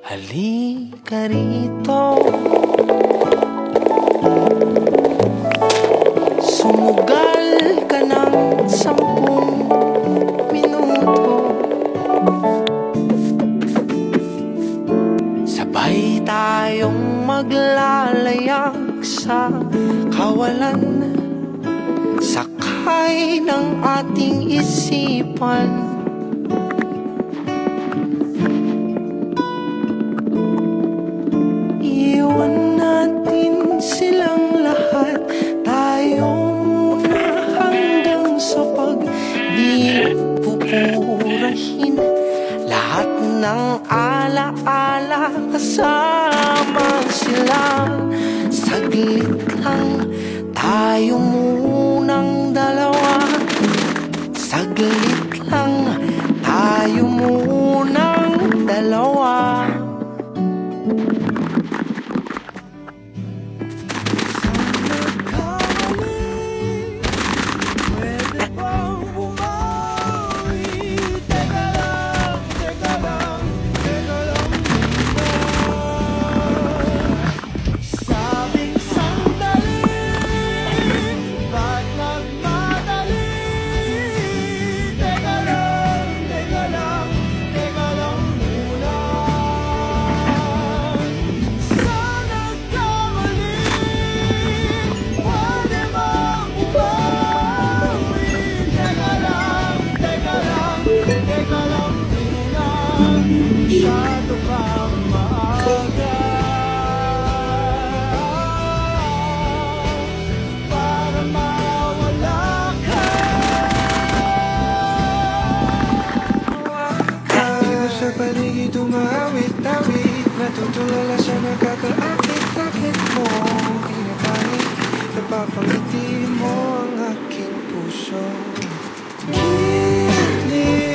Halika rito, sumugal ka ng 10 minuto. Sabay tayong maglalayag sa kawalan, sakay ng ating isipan. Iwan natin silang lahat, tayo muna hanggang sa pag-di pupurahin. Lahat ng ala-ala kasama sila. Saglit lang, tayo munang dalawa. Saglit lang, tayo munang dalawa. Sa paligid umawit-awit, natutulala sa nakakaakit-akit mo. Pinakalit, napapangiti mo ang aking puso. Kilig